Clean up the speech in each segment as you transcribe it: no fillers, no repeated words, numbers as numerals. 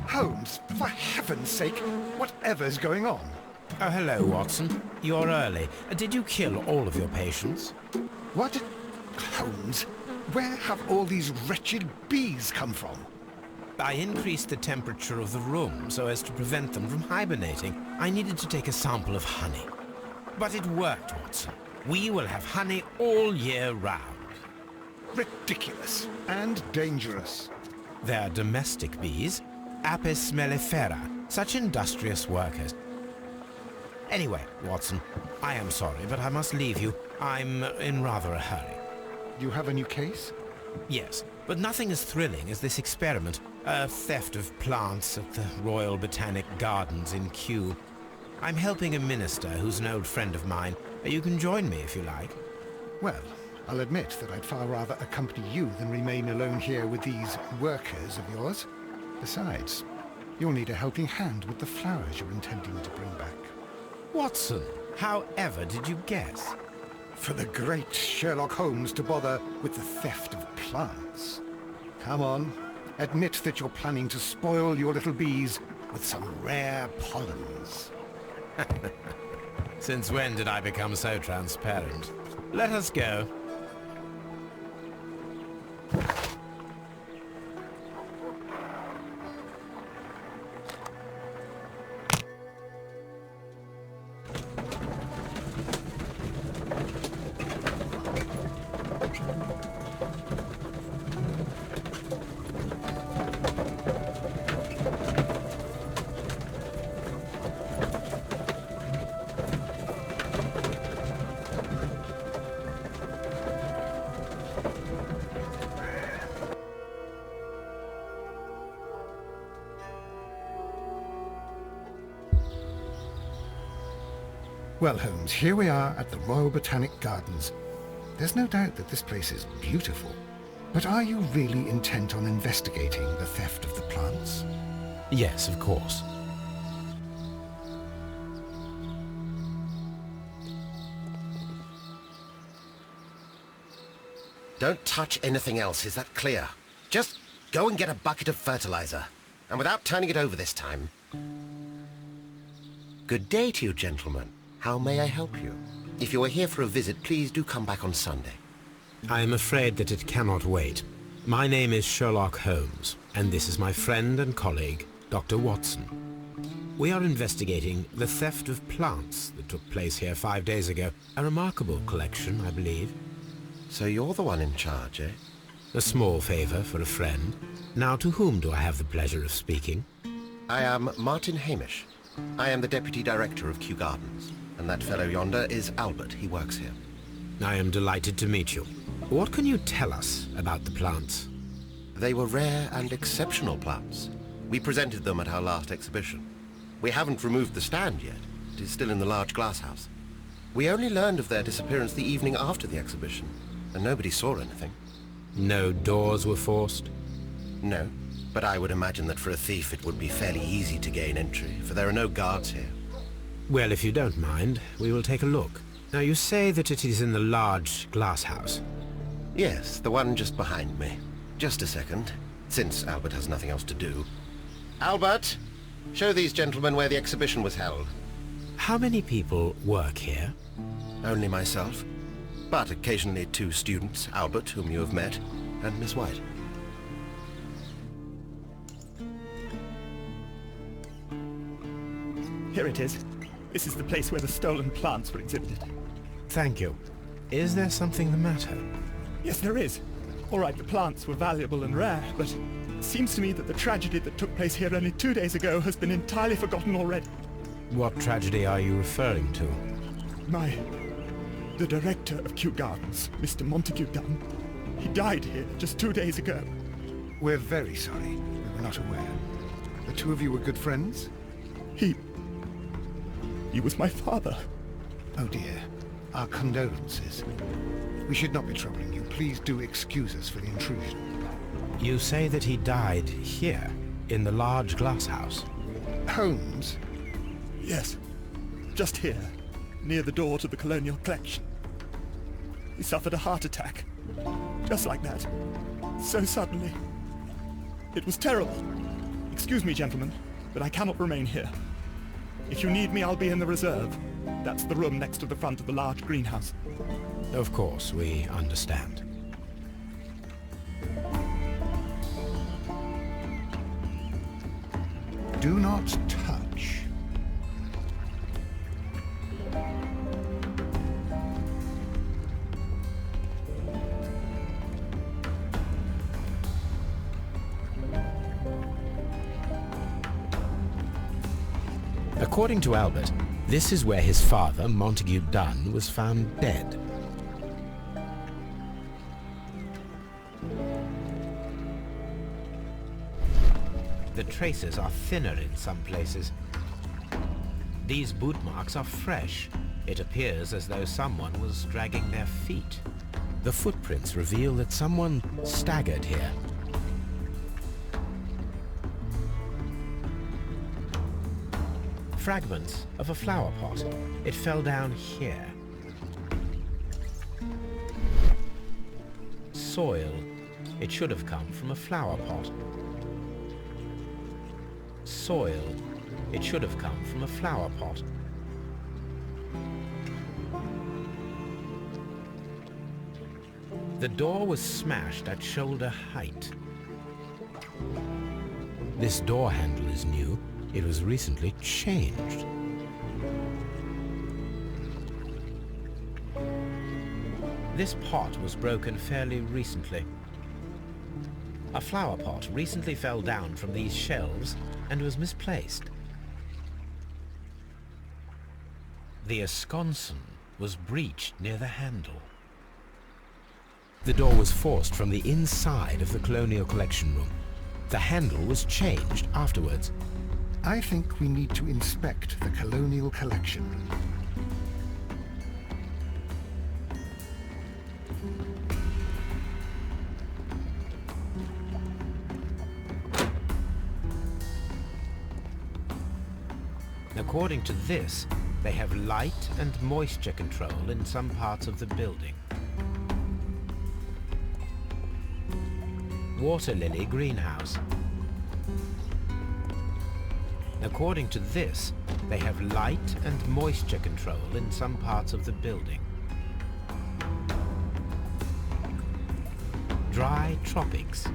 Holmes, for heaven's sake, whatever's going on? Oh, hello, Watson. You're early. Did you kill all of your patients? What? Holmes, where have all these wretched bees come from? I increased the temperature of the room so as to prevent them from hibernating. I needed to take a sample of honey. But it worked, Watson. We will have honey all year round. Ridiculous and dangerous. They're domestic bees, Apis mellifera, such industrious workers. Anyway, Watson, I am sorry, but I must leave you. I'm in rather a hurry. You have a new case? Yes, but nothing as thrilling as this experiment. A theft of plants at the Royal Botanic Gardens in Kew. I'm helping a minister who's an old friend of mine. You can join me if you like. Well, I'll admit that I'd far rather accompany you than remain alone here with these workers of yours. Besides, you'll need a helping hand with the flowers you're intending to bring back. Watson, however did you guess? For the great Sherlock Holmes to bother with the theft of plants. Come on, admit that you're planning to spoil your little bees with some rare pollens. Since when did I become so transparent? Let us go. Well, Holmes, here we are at the Royal Botanic Gardens. There's no doubt that this place is beautiful. But are you really intent on investigating the theft of the plants? Yes, of course. Don't touch anything else, is that clear? Just go and get a bucket of fertilizer. And without turning it over this time. Good day to you, gentlemen. How may I help you? If you are here for a visit, please do come back on Sunday. I am afraid that it cannot wait. My name is Sherlock Holmes, and this is my friend and colleague, Dr. Watson. We are investigating the theft of plants that took place here 5 days ago. A remarkable collection, I believe. So you're the one in charge, eh? A small favor for a friend. Now, to whom do I have the pleasure of speaking? I am Martin Hamish. I am the Deputy Director of Kew Gardens. And that fellow yonder is Albert. He works here. I am delighted to meet you. What can you tell us about the plants? They were rare and exceptional plants. We presented them at our last exhibition. We haven't removed the stand yet. It is still in the large glass house. We only learned of their disappearance the evening after the exhibition, and nobody saw anything. No doors were forced? No, but I would imagine that for a thief it would be fairly easy to gain entry, for there are no guards here. Well, if you don't mind, we will take a look. Now, you say that it is in the large glass house. Yes, the one just behind me. Just a second, since Albert has nothing else to do. Albert, show these gentlemen where the exhibition was held. How many people work here? Only myself, but occasionally 2 students, Albert, whom you have met, and Miss White. Here it is. This is the place where the stolen plants were exhibited. Thank you. Is there something the matter? Yes, there is. All right, the plants were valuable and rare, but it seems to me that the tragedy that took place here only 2 days ago has been entirely forgotten already. What tragedy are you referring to? The director of Kew Gardens, Mr. Montague Dunn, he died here just 2 days ago. We're very sorry. We were not aware. The two of you were good friends? He was my father. Oh dear. Our condolences. We should not be troubling you. Please do excuse us for the intrusion. You say that he died here, in the large glass house? Holmes? Yes, just here, near the door to the colonial collection. He suffered a heart attack, just like that, so suddenly. It was terrible. Excuse me, gentlemen, but I cannot remain here. If you need me, I'll be in the reserve. That's the room next to the front of the large greenhouse. Of course, we understand. Do not touch. According to Albert, this is where his father, Montague Dunn, was found dead. The traces are thinner in some places. These boot marks are fresh. It appears as though someone was dragging their feet. The footprints reveal that someone staggered here. Fragments of a flower pot. It fell down here. Soil. It should have come from a flower pot. Soil. It should have come from a flower pot. The door was smashed at shoulder height. This door handle is new. It was recently changed. This pot was broken fairly recently. A flower pot recently fell down from these shelves and was misplaced. The esconsson was breached near the handle. The door was forced from the inside of the Colonial Collection Room. The handle was changed afterwards. I think we need to inspect the Colonial Collection. According to this, they have light and moisture control in some parts of the building. Water lily greenhouse. According to this, they have light and moisture control in some parts of the building. Dry tropics.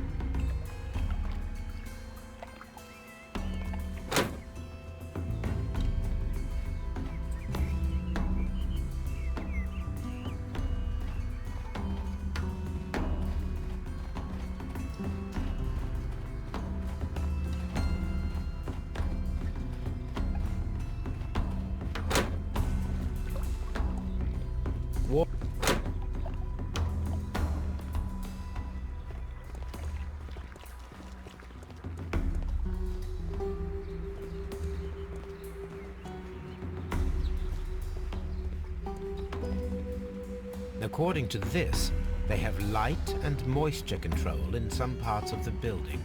According to this, they have light and moisture control in some parts of the building.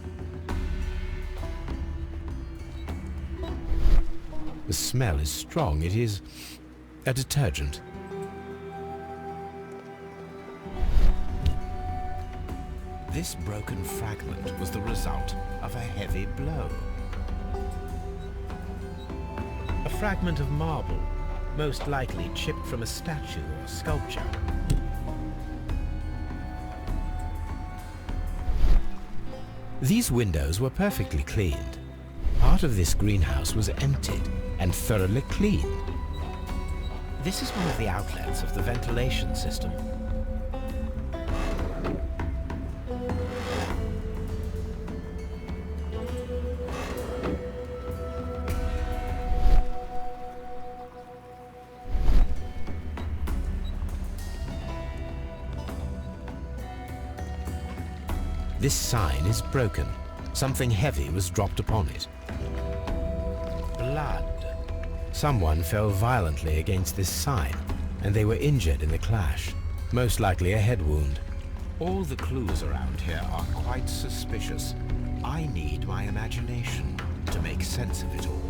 The smell is strong. It is a detergent. This broken fragment was the result of a heavy blow. A fragment of marble, most likely chipped from a statue or sculpture. These windows were perfectly cleaned. Part of this greenhouse was emptied and thoroughly cleaned. This is one of the outlets of the ventilation system. This sign is broken. Something heavy was dropped upon it. Blood. Someone fell violently against this sign, and they were injured in the clash. Most likely a head wound. All the clues around here are quite suspicious. I need my imagination to make sense of it all.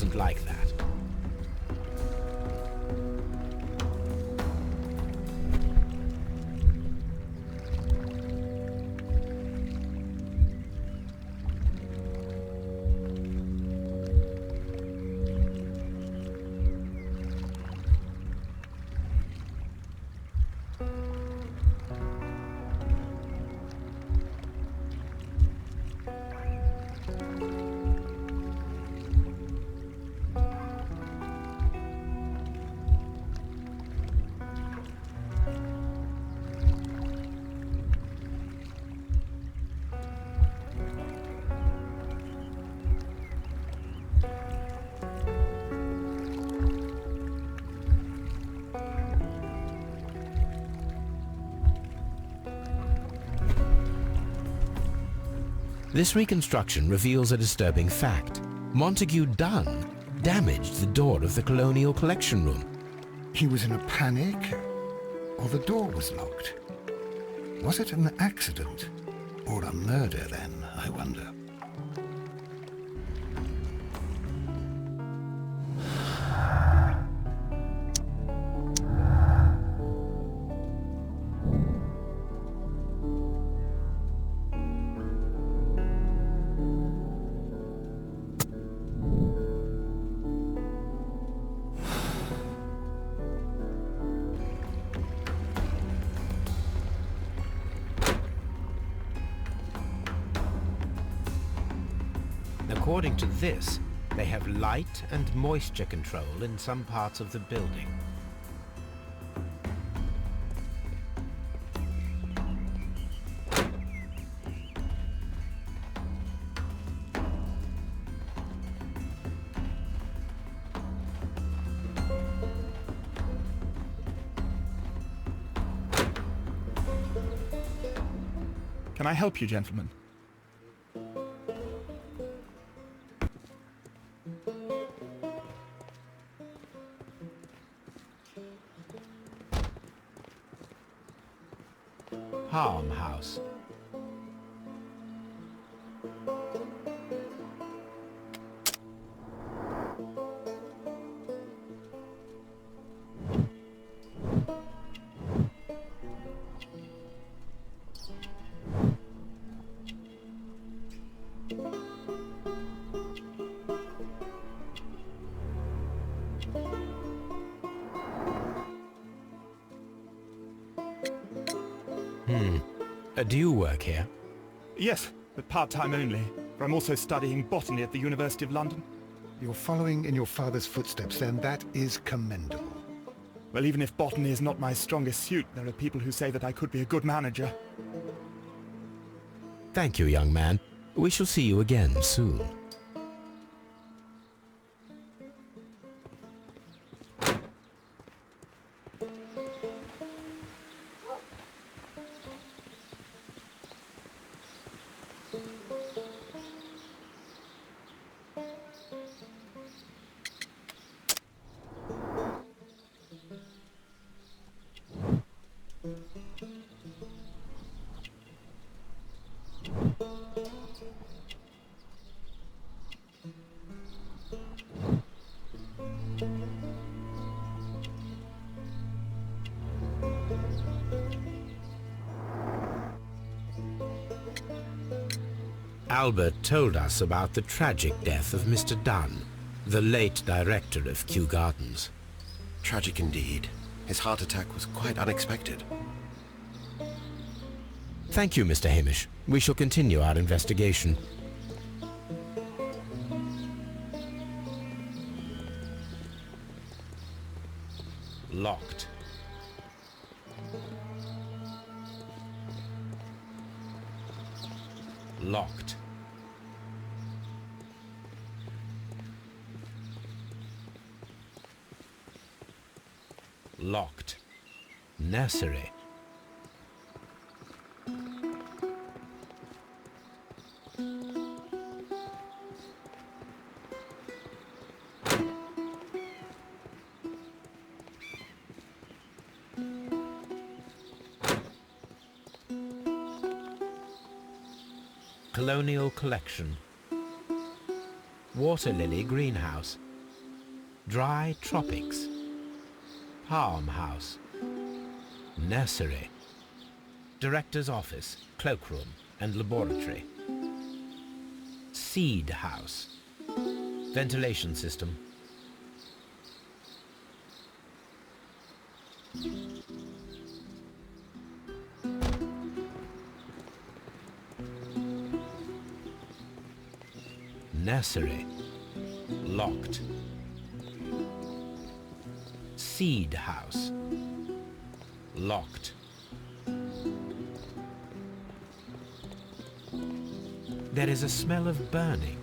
wasn't like that. This reconstruction reveals a disturbing fact. Montague Dunn damaged the door of the Colonial Collection Room. He was in a panic, or the door was locked? Was it an accident, or a murder then, I wonder? According to this, they have light and moisture control in some parts of the building. Can I help you, gentlemen? Farmhouse. Do you work here? Yes, but part-time only. For I'm also studying botany at the University of London. You're following in your father's footsteps, then. That is commendable. Well, even if botany is not my strongest suit, there are people who say that I could be a good manager. Thank you, young man. We shall see you again soon. Albert told us about the tragic death of Mr. Dunn, the late director of Kew Gardens. Tragic indeed. His heart attack was quite unexpected. Thank you, Mr. Hamish. We shall continue our investigation. Locked. Locked. Locked. Nursery. Colonial Collection. Water lily greenhouse. Dry tropics. Palm house. Nursery. Director's office, cloakroom and laboratory. Seed house. Ventilation system. Nursery. Locked. Seed house. Locked. There is a smell of burning.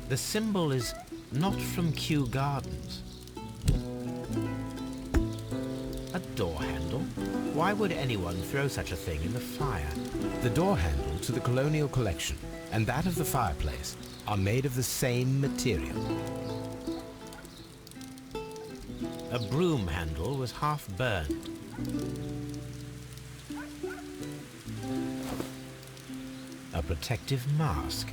The symbol is not from Kew Gardens. A door handle? Why would anyone throw such a thing in the fire? The door handle to the colonial collection and that of the fireplace are made of the same material. A broom handle was half burned. A protective mask.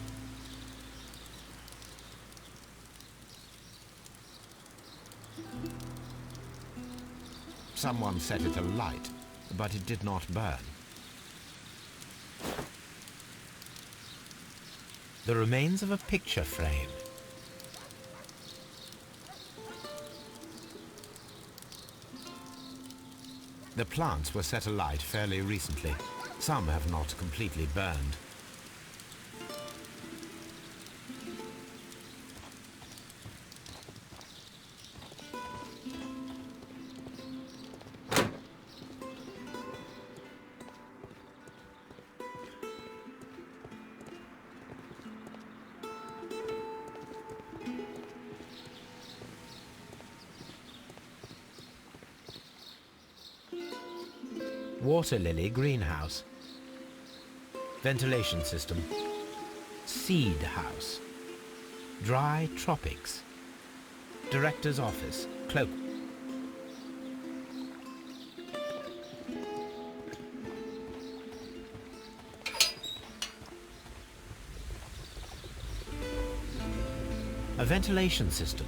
Someone set it alight, but it did not burn. The remains of a picture frame. The plants were set alight fairly recently. Some have not completely burned. Water lily greenhouse. Ventilation system. Seed house. Dry tropics. Director's office, cloak. A ventilation system.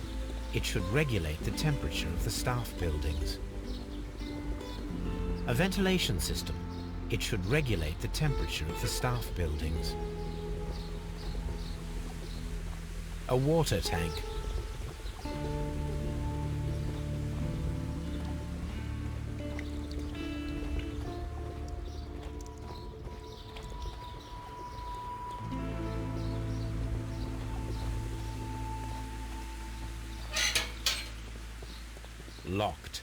It should regulate the temperature of the staff buildings. A ventilation system. It should regulate the temperature of the staff buildings. A water tank. Locked.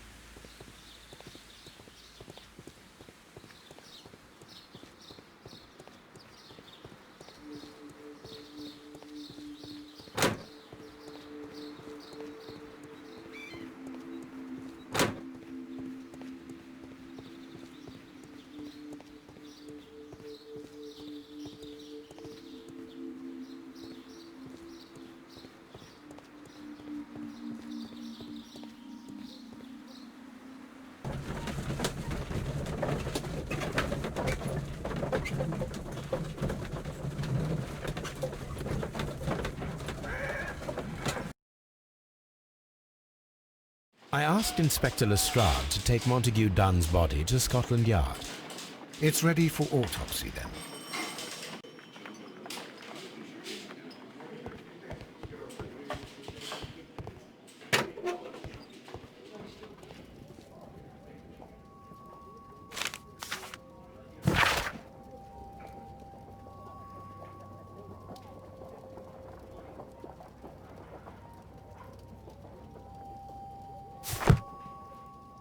I asked Inspector Lestrade to take Montague Dunn's body to Scotland Yard. It's ready for autopsy then.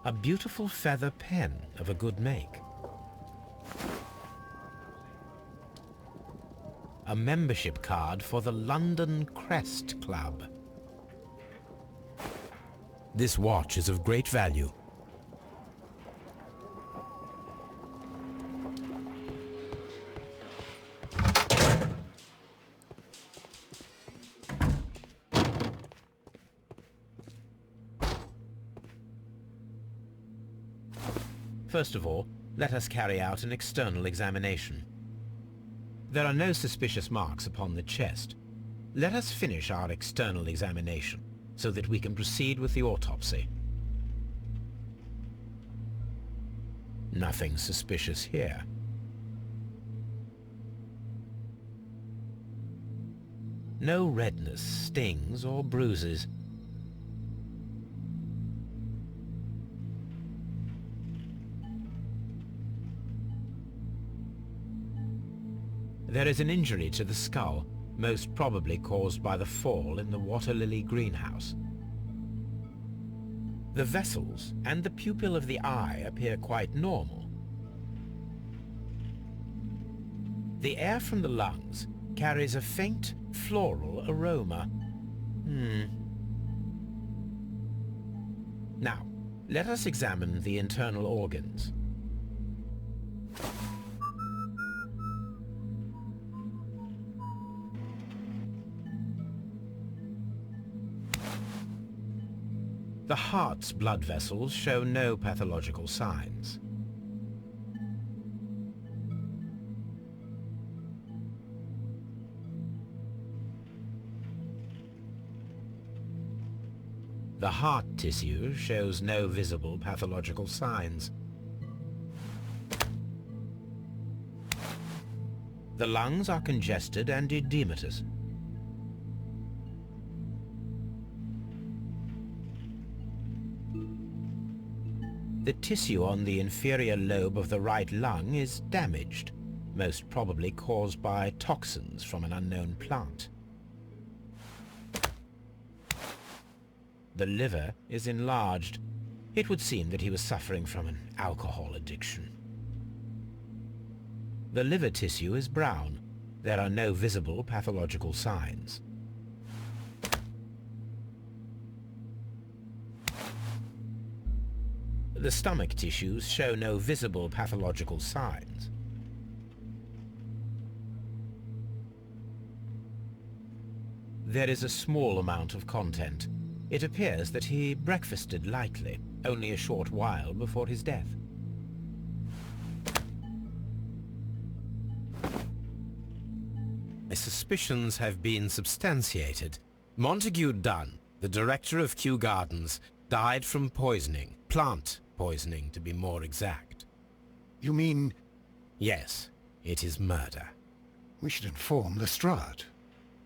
A beautiful feather pen of a good make. A membership card for the London Crest Club. This watch is of great value. First of all, let us carry out an external examination. There are no suspicious marks upon the chest. Let us finish our external examination so that we can proceed with the autopsy. Nothing suspicious here. No redness, stings, or bruises. There is an injury to the skull, most probably caused by the fall in the water lily greenhouse. The vessels and the pupil of the eye appear quite normal. The air from the lungs carries a faint floral aroma. Now, let us examine the internal organs. The heart's blood vessels show no pathological signs. The heart tissue shows no visible pathological signs. The lungs are congested and edematous. The tissue on the inferior lobe of the right lung is damaged, most probably caused by toxins from an unknown plant. The liver is enlarged. It would seem that he was suffering from an alcohol addiction. The liver tissue is brown. There are no visible pathological signs. The stomach tissues show no visible pathological signs. There is a small amount of content. It appears that he breakfasted lightly, only a short while before his death. My suspicions have been substantiated. Montague Dunn, the director of Kew Gardens, died from poisoning. Plant poisoning, to be more exact. You mean... Yes, it is murder. We should inform Lestrade.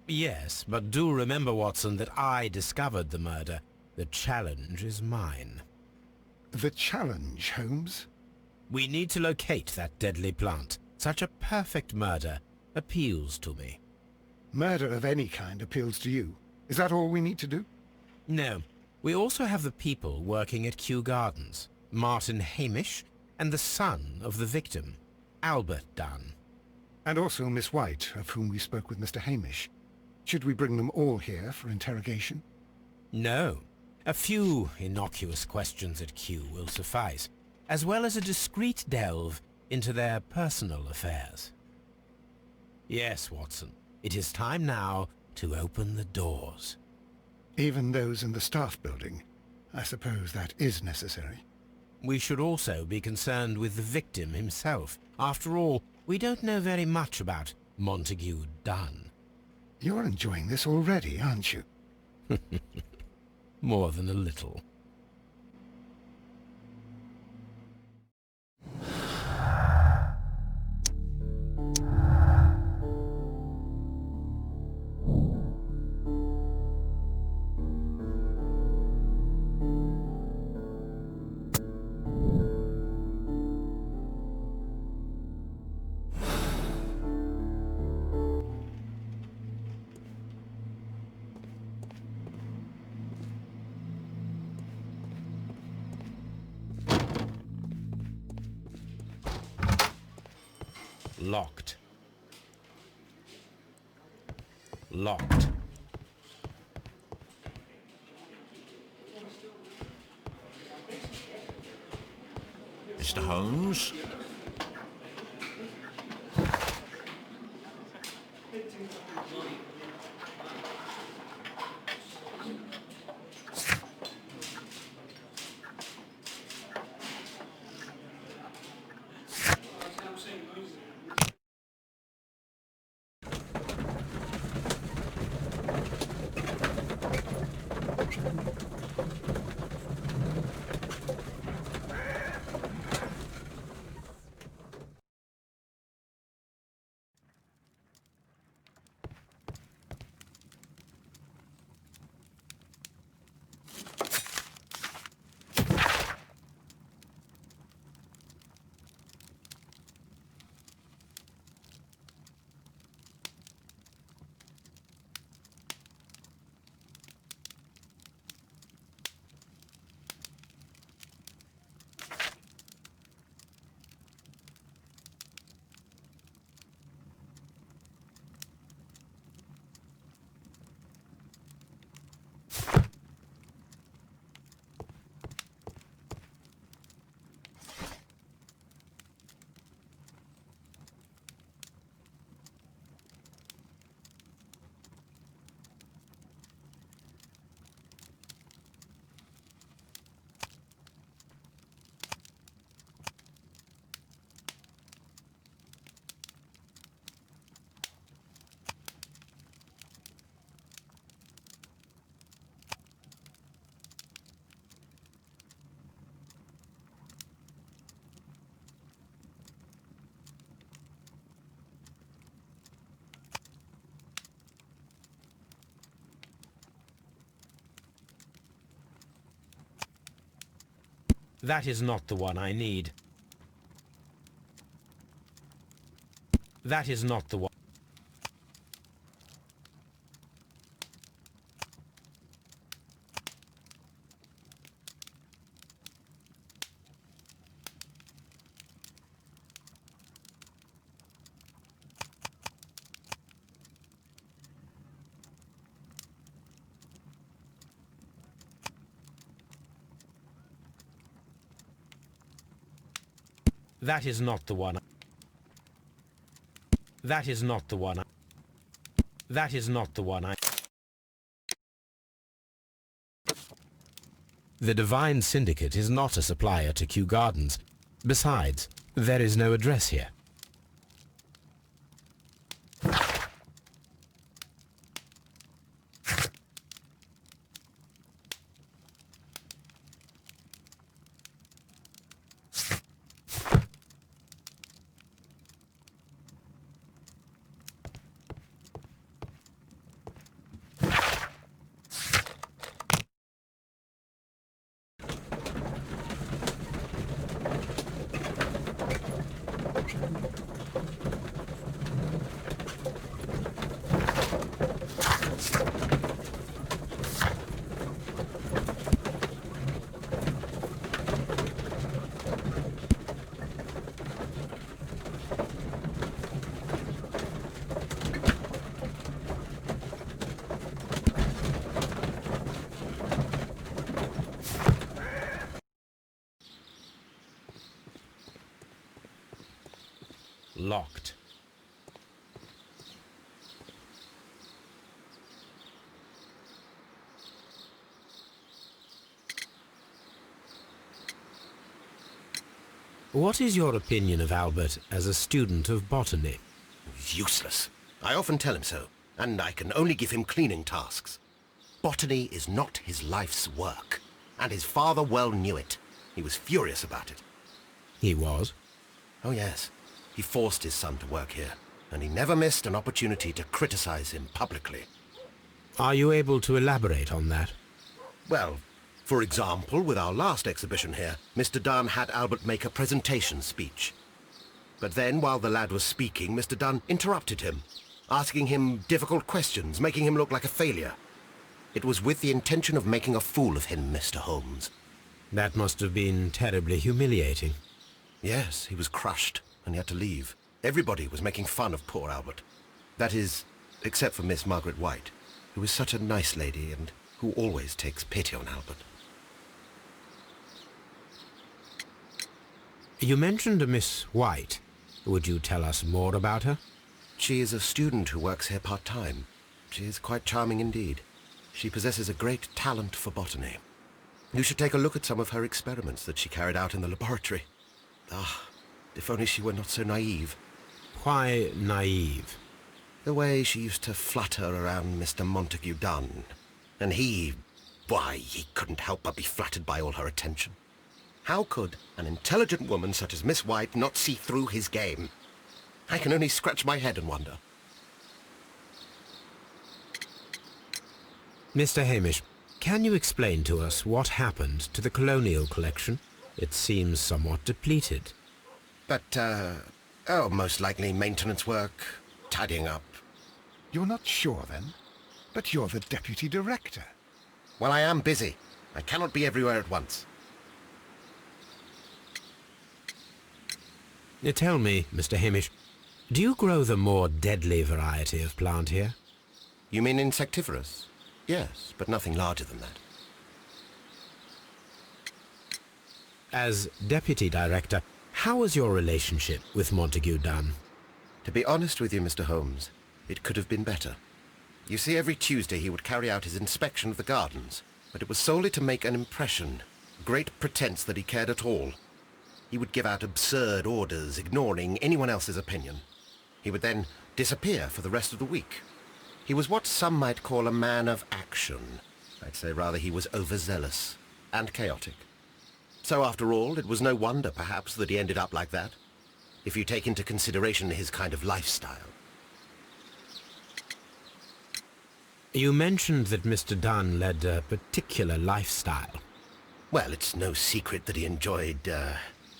Yes, but do remember, Watson, that I discovered the murder. The challenge is mine. The challenge, Holmes? We need to locate that deadly plant. Such a perfect murder appeals to me. Murder of any kind appeals to you. Is that all we need to do? No. We also have the people working at Kew Gardens. Martin Hamish and the son of the victim, Albert Dunn. And also Miss White, of whom we spoke with Mr. Hamish. Should we bring them all here for interrogation? No. A few innocuous questions at Kew will suffice, as well as a discreet delve into their personal affairs. Yes, Watson, it is time now to open the doors. Even those in the staff building? I suppose that is necessary. We should also be concerned with the victim himself. After all, we don't know very much about Montague Dunn. You're enjoying this already, aren't you? More than a little. Locked. Locked. Mr. Holmes? That is not the one I need. That is not the one. That is not the one. That is not the one. That is not the one. The Divine Syndicate is not a supplier to Kew Gardens. Besides, there is no address here. Locked. What is your opinion of Albert as a student of botany? Useless. I often tell him so, and I can only give him cleaning tasks. Botany is not his life's work, and his father well knew it. He was furious about it. He was? Oh yes. He forced his son to work here, and he never missed an opportunity to criticize him publicly. Are you able to elaborate on that? Well, for example, with our last exhibition here, Mr. Dunn had Albert make a presentation speech. But then, while the lad was speaking, Mr. Dunn interrupted him, asking him difficult questions, making him look like a failure. It was with the intention of making a fool of him, Mr. Holmes. That must have been terribly humiliating. Yes, he was crushed, and he had to leave. Everybody was making fun of poor Albert. That is, except for Miss Margaret White, who is such a nice lady and who always takes pity on Albert. You mentioned a Miss White. Would you tell us more about her? She is a student who works here part-time. She is quite charming indeed. She possesses a great talent for botany. You should take a look at some of her experiments that she carried out in the laboratory. Ah, if only she were not so naive. Why naive? The way she used to flutter around Mr. Montague Dunn. And he couldn't help but be flattered by all her attention. How could an intelligent woman such as Miss White not see through his game? I can only scratch my head and wonder. Mr. Hamish, can you explain to us what happened to the colonial collection? It seems somewhat depleted. But, most likely maintenance work, tidying up. You're not sure, then? But you're the deputy director. Well, I am busy. I cannot be everywhere at once. Tell me, Mr. Hamish, do you grow the more deadly variety of plant here? You mean insectivorous? Yes, but nothing larger than that. As deputy director, how was your relationship with Montague Dunn? To be honest with you, Mr. Holmes, it could have been better. You see, every Tuesday he would carry out his inspection of the gardens, but it was solely to make an impression, great pretense that he cared at all. He would give out absurd orders, ignoring anyone else's opinion. He would then disappear for the rest of the week. He was what some might call a man of action. I'd say rather he was overzealous and chaotic. So after all, it was no wonder, perhaps, that he ended up like that, if you take into consideration his kind of lifestyle. You mentioned that Mr. Dunn led a particular lifestyle. Well, it's no secret that he enjoyed,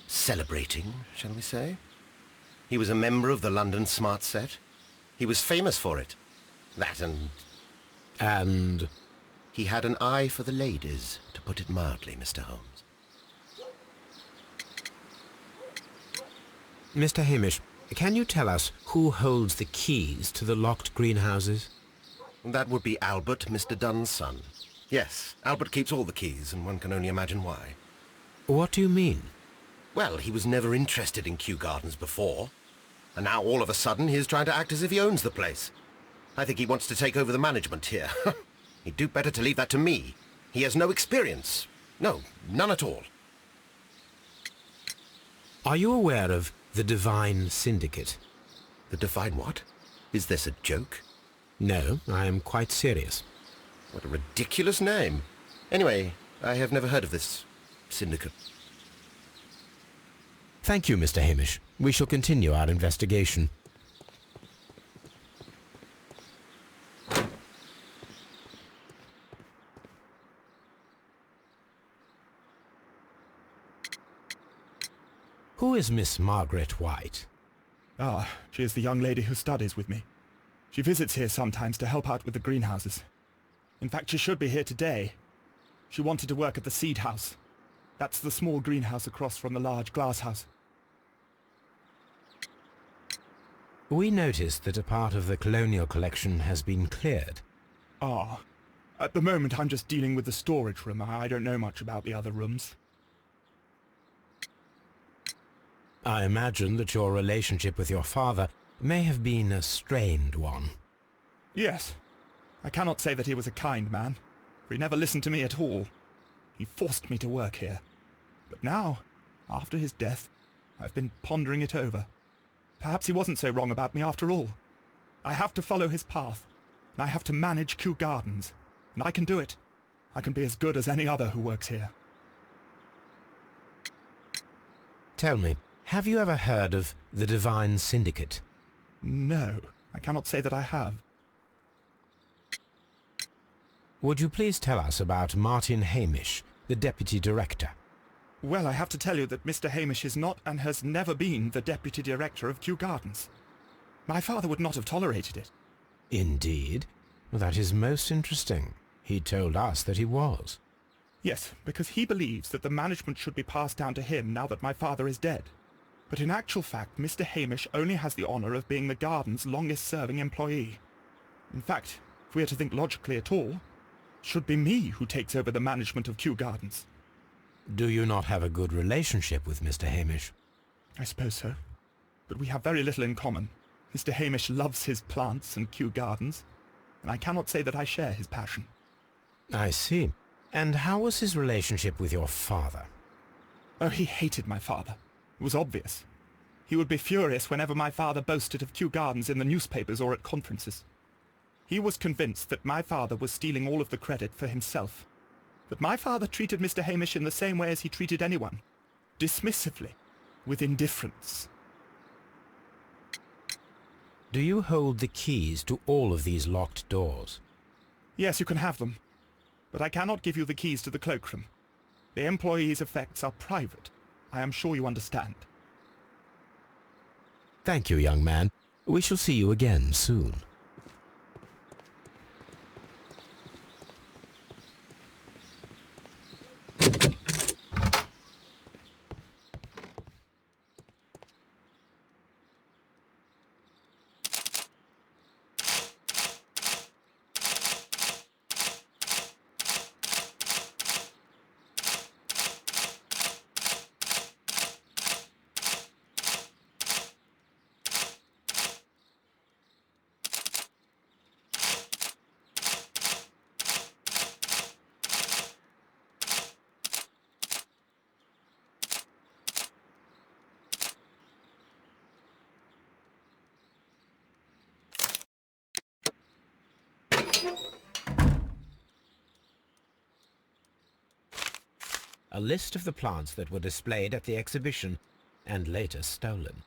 celebrating, shall we say? He was a member of the London Smart Set. He was famous for it. That and... And... He had an eye for the ladies, to put it mildly, Mr. Holmes. Mr. Hamish, can you tell us who holds the keys to the locked greenhouses? That would be Albert, Mr. Dunn's son. Yes, Albert keeps all the keys, and one can only imagine why. What do you mean? Well, he was never interested in Kew Gardens before. And now all of a sudden he's trying to act as if he owns the place. I think he wants to take over the management here. He'd do better to leave that to me. He has no experience. No, none at all. Are you aware of the Divine Syndicate? The Divine what? Is this a joke? No, I am quite serious. What a ridiculous name. Anyway, I have never heard of this syndicate. Thank you, Mr. Hamish. We shall continue our investigation. Who is Miss Margaret White? Ah, she is the young lady who studies with me. She visits here sometimes to help out with the greenhouses. In fact, she should be here today. She wanted to work at the seed house. That's the small greenhouse across from the large glass house. We noticed that a part of the colonial collection has been cleared. Ah, at the moment I'm just dealing with the storage room. I don't know much about the other rooms. I imagine that your relationship with your father may have been a strained one. Yes. I cannot say that he was a kind man, for he never listened to me at all. He forced me to work here. But now, after his death, I've been pondering it over. Perhaps he wasn't so wrong about me after all. I have to follow his path, and I have to manage Kew Gardens, and I can do it. I can be as good as any other who works here. Tell me, have you ever heard of the Divine Syndicate? No, I cannot say that I have. Would you please tell us about Martin Hamish, the Deputy Director? Well, I have to tell you that Mr. Hamish is not and has never been the Deputy Director of Kew Gardens. My father would not have tolerated it. Indeed? Well, that is most interesting. He told us that he was. Yes, because he believes that the management should be passed down to him now that my father is dead. But in actual fact, Mr. Hamish only has the honour of being the garden's longest-serving employee. In fact, if we are to think logically at all, it should be me who takes over the management of Kew Gardens. Do you not have a good relationship with Mr. Hamish? I suppose so. But we have very little in common. Mr. Hamish loves his plants and Kew Gardens, and I cannot say that I share his passion. I see. And how was his relationship with your father? Oh, he hated my father. It was obvious. He would be furious whenever my father boasted of Kew Gardens in the newspapers or at conferences. He was convinced that my father was stealing all of the credit for himself. But my father treated Mr. Hamish in the same way as he treated anyone. Dismissively. With indifference. Do you hold the keys to all of these locked doors? Yes, you can have them. But I cannot give you the keys to the cloakroom. The employees' effects are private. I am sure you understand. Thank you, young man. We shall see you again soon. A list of the plants that were displayed at the exhibition and later stolen.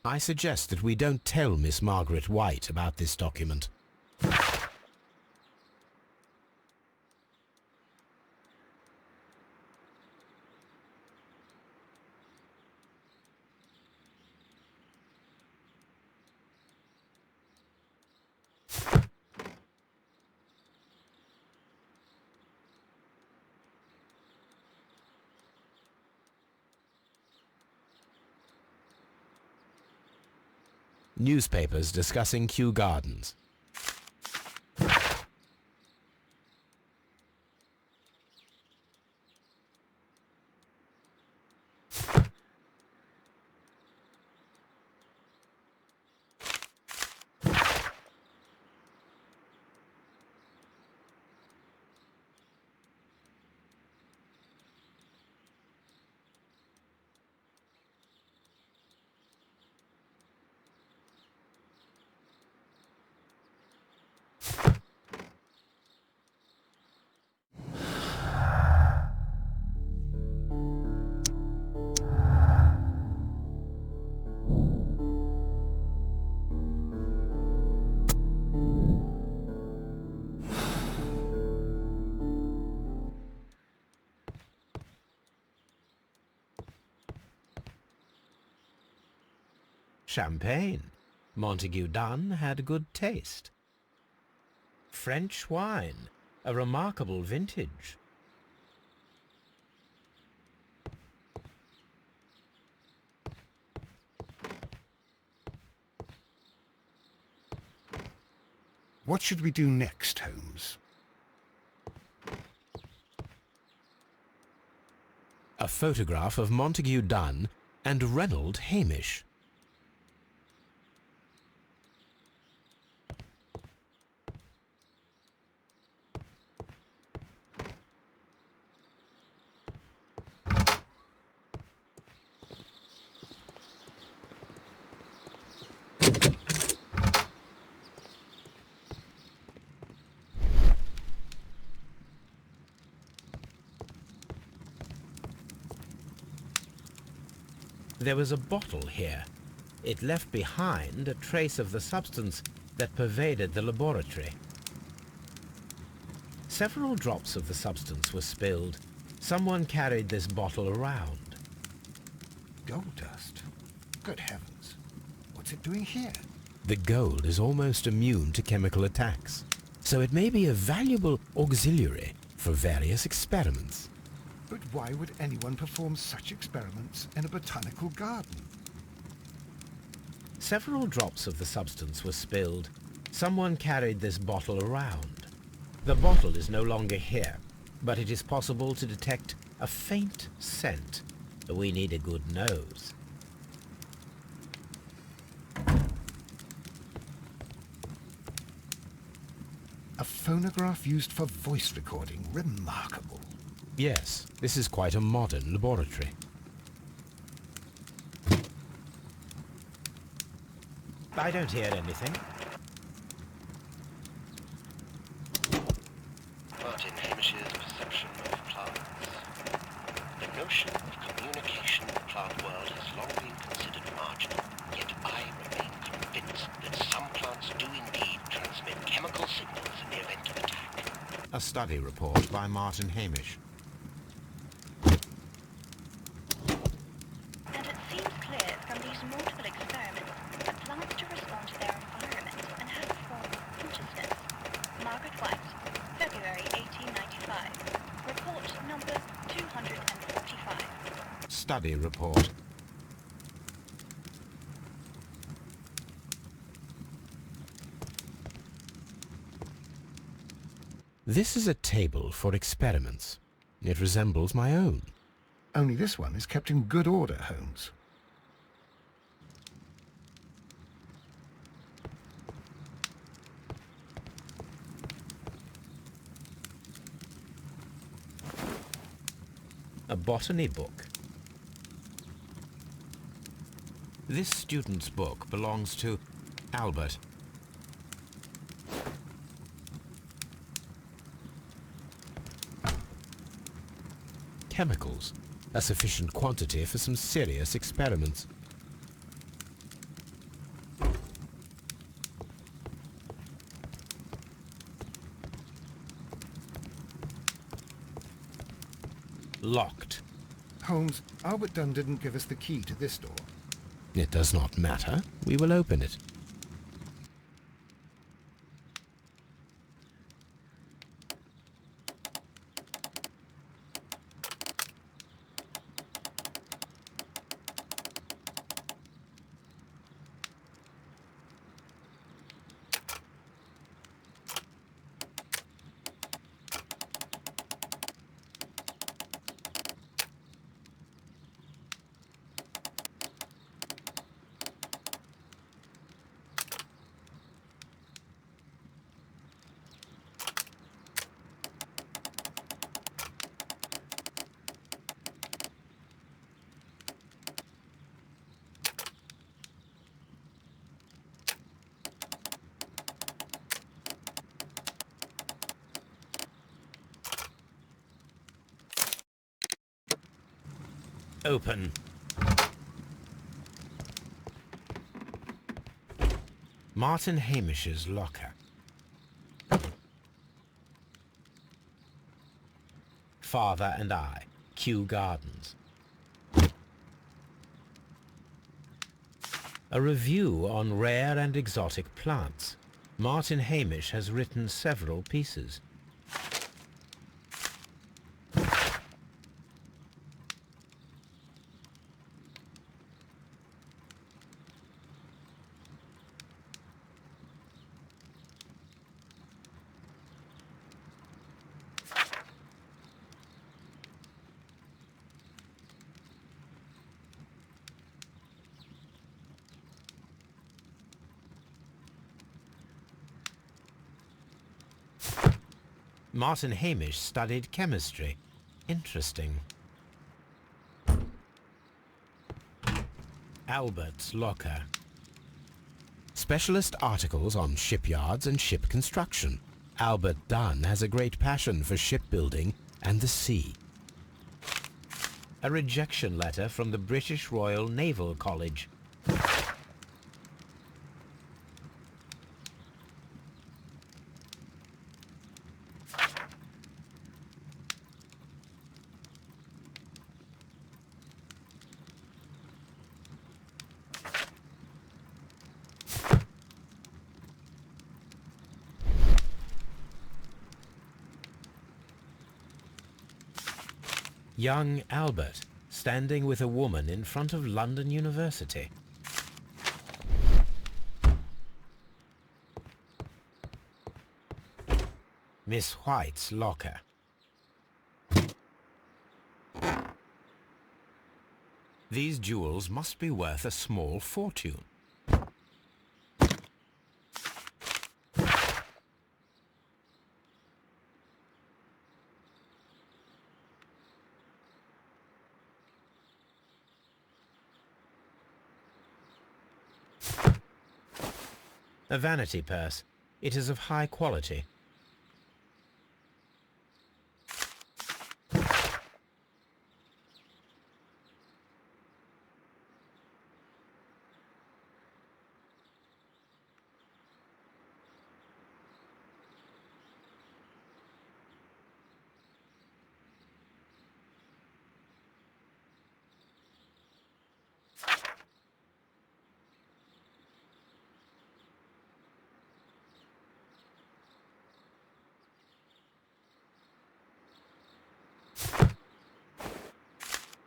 I suggest that we don't tell Miss Margaret White about this document. Newspapers discussing Kew Gardens. Champagne. Montague Dunn had good taste. French wine. A remarkable vintage. What should we do next, Holmes? A photograph of Montague Dunn and Reynold Hamish. There was a bottle here. It left behind a trace of the substance that pervaded the laboratory. Several drops of the substance were spilled. Someone carried this bottle around. Gold dust? Good heavens. What's it doing here? The gold is almost immune to chemical attacks, so it may be a valuable auxiliary for various experiments. But why would anyone perform such experiments in a botanical garden? Several drops of the substance were spilled. Someone carried this bottle around. The bottle is no longer here, but it is possible to detect a faint scent. We need a good nose. A phonograph used for voice recording. Remarkable. Yes, this is quite a modern laboratory. I don't hear anything. Martin Hamish's perception of plants. The notion of communication in the plant world has long been considered marginal, yet I remain convinced that some plants do indeed transmit chemical signals in the event of attack. A study report by Martin Hamish. And it seems clear from these multiple experiments that plants do respond to their environment and have a form of consciousness. Margaret White, February 1895. Report number 245. Study report. This is a table for experiments. It resembles my own. Only this one is kept in good order, Holmes. A botany book. This student's book belongs to Albert. Chemicals, a sufficient quantity for some serious experiments. locked. Holmes, Albert Dunn didn't give us the key to this door. It does not matter. We will open it. Open. Martin Hamish's locker. Father and I, Kew Gardens. A review on rare and exotic plants. Martin Hamish has written several pieces. Martin Hamish studied chemistry. Interesting. Albert's locker. Specialist articles on shipyards and ship construction. Albert Dunn has a great passion for shipbuilding and the sea. A rejection letter from the British Royal Naval College. Young Albert, standing with a woman in front of London University. Miss White's locker. These jewels must be worth a small fortune. A vanity purse. It is of high quality.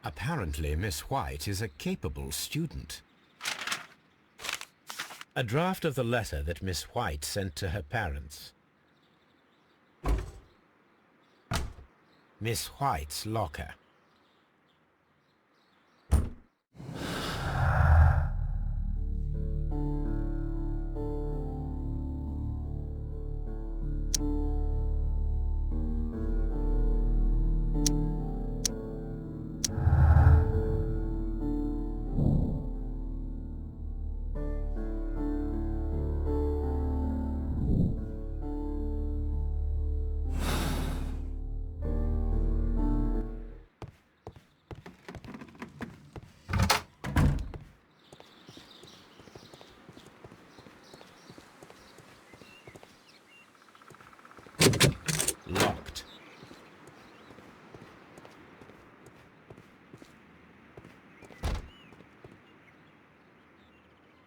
Apparently, Miss White is a capable student. A draft of the letter that Miss White sent to her parents. Miss White's locker.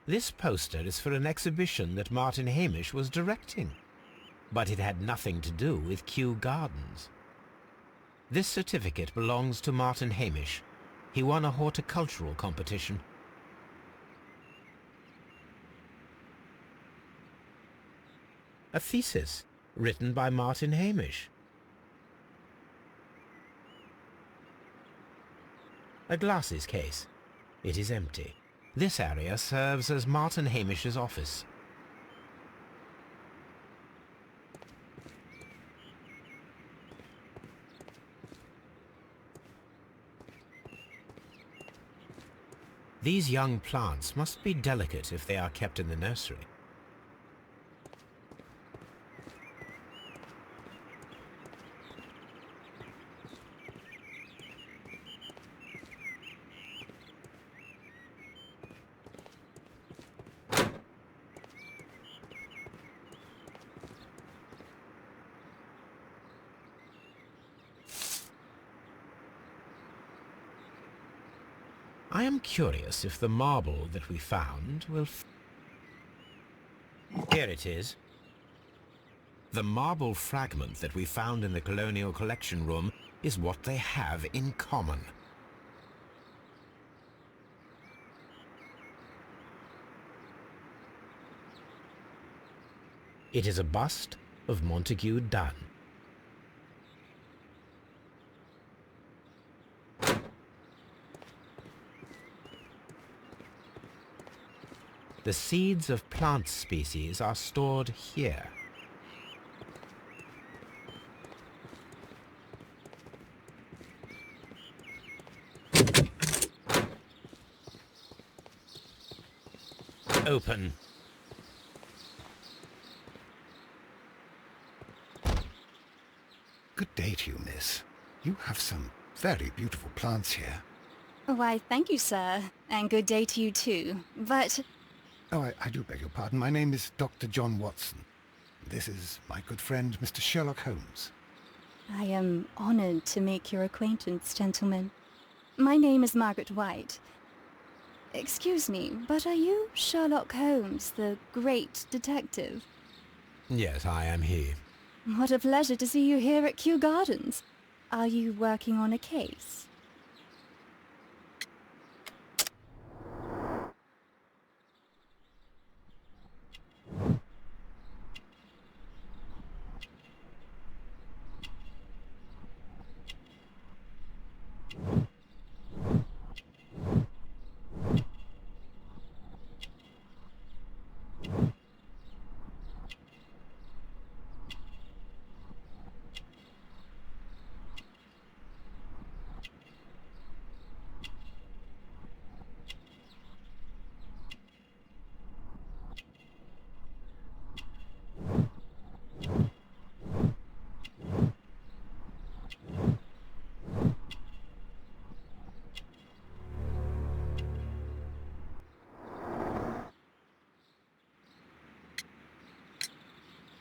This poster is for an exhibition that Martin Hamish was directing, but it had nothing to do with Kew Gardens. This certificate belongs to Martin Hamish. He won a horticultural competition. A thesis written by Martin Hamish. A glasses case. It is empty. This area serves as Martin Hamish's office. These young plants must be delicate if they are kept in the nursery. I am curious if the marble that we found will... Here it is. The marble fragment that we found in the Colonial Collection Room is what they have in common. It is a bust of Montague Dunn. The seeds of plant species are stored here. Open. Good day to you, miss. You have some very beautiful plants here. Why, thank you, sir. And good day to you too. But... Oh, I do beg your pardon. My name is Dr. John Watson. This is my good friend, Mr. Sherlock Holmes. I am honored to make your acquaintance, gentlemen. My name is Margaret White. Excuse me, but are you Sherlock Holmes, the great detective? Yes, I am he. What a pleasure to see you here at Kew Gardens. Are you working on a case?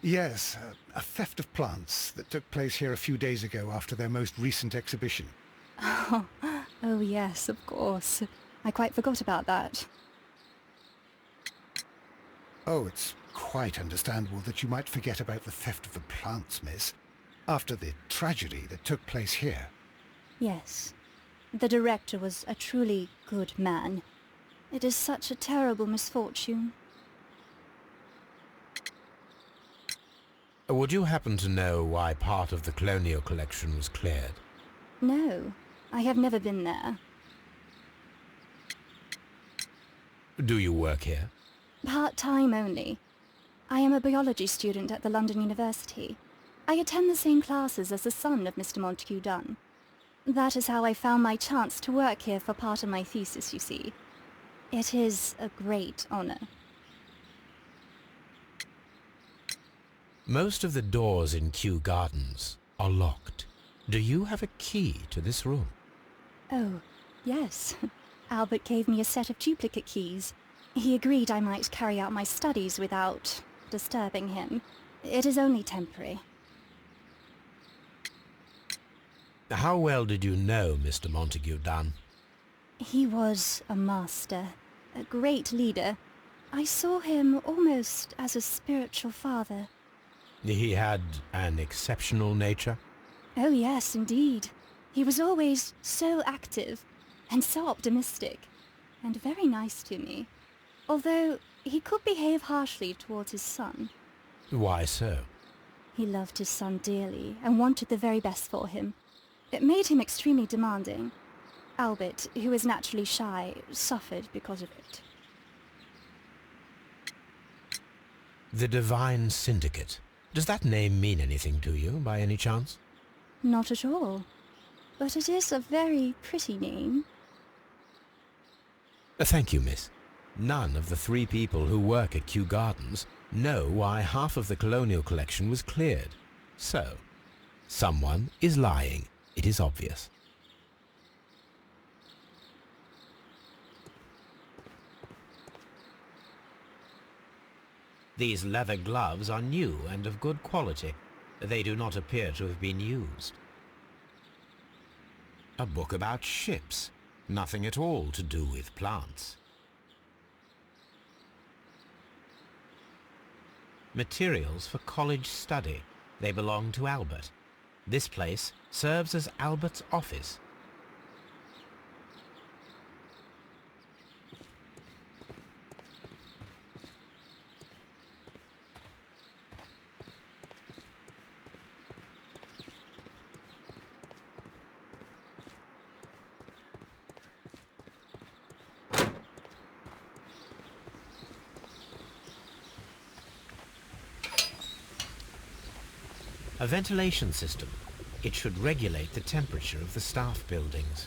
Yes, a theft of plants that took place here a few days ago after their most recent exhibition. Oh yes, of course. I quite forgot about that. Oh, it's quite understandable that you might forget about the theft of the plants, miss, after the tragedy that took place here. Yes. The director was a truly good man. It is such a terrible misfortune. Would you happen to know why part of the Colonial Collection was cleared? No, I have never been there. Do you work here? Part-time only. I am a biology student at the London University. I attend the same classes as the son of Mr. Montague Dunn. That is how I found my chance to work here for part of my thesis, you see. It is a great honor. Most of the doors in Kew Gardens are locked. Do you have a key to this room? Oh, yes. Albert gave me a set of duplicate keys. He agreed I might carry out my studies without disturbing him. It is only temporary. How well did you know Mr. Montague Dunn? He was a master, a great leader. I saw him almost as a spiritual father. He had an exceptional nature? Oh yes, indeed. He was always so active and so optimistic, and very nice to me. Although he could behave harshly towards his son. Why so? He loved his son dearly and wanted the very best for him. It made him extremely demanding. Albert, who is naturally shy, suffered because of it. The Divine Syndicate. Does that name mean anything to you, by any chance? Not at all. But it is a very pretty name. Thank you, miss. None of the 3 people who work at Kew Gardens know why half of the colonial collection was cleared. So, someone is lying. It is obvious. These leather gloves are new and of good quality. They do not appear to have been used. A book about ships. Nothing at all to do with plants. Materials for college study. They belong to Albert. This place serves as Albert's office. A ventilation system. It should regulate the temperature of the staff buildings.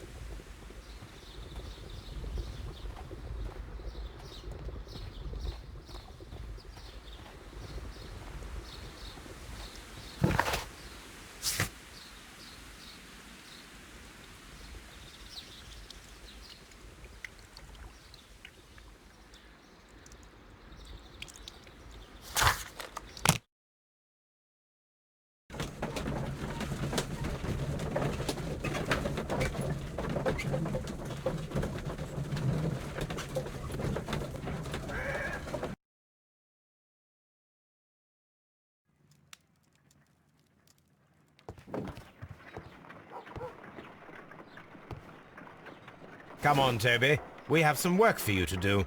Come on, Toby. We have some work for you to do.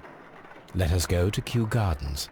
Let us go to Kew Gardens.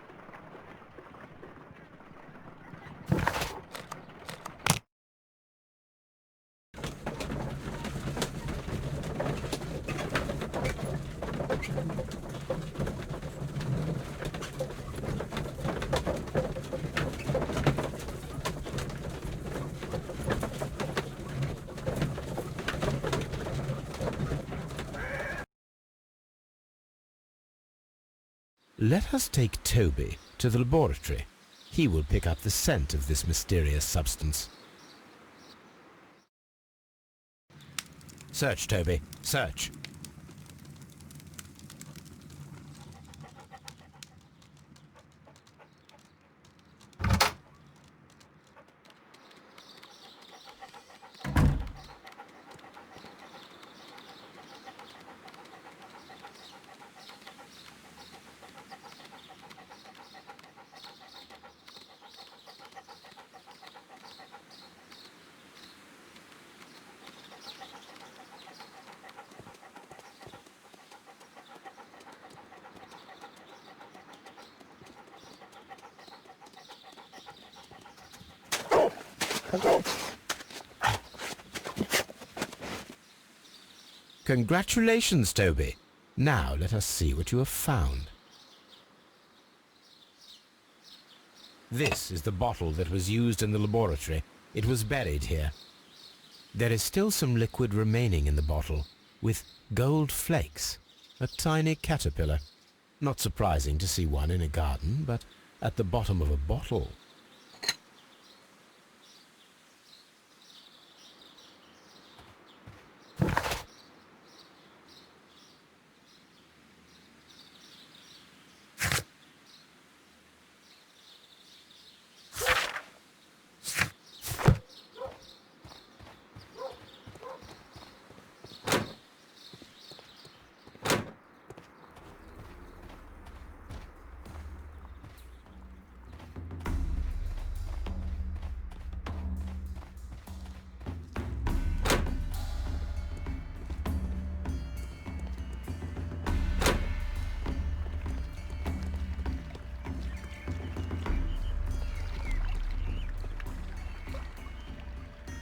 Let us take Toby to the laboratory. He will pick up the scent of this mysterious substance. Search, Toby. Search. Congratulations, Toby. Now let us see what you have found. This is the bottle that was used in the laboratory. It was buried here. There is still some liquid remaining in the bottle, with gold flakes, a tiny caterpillar. Not surprising to see one in a garden, but at the bottom of a bottle.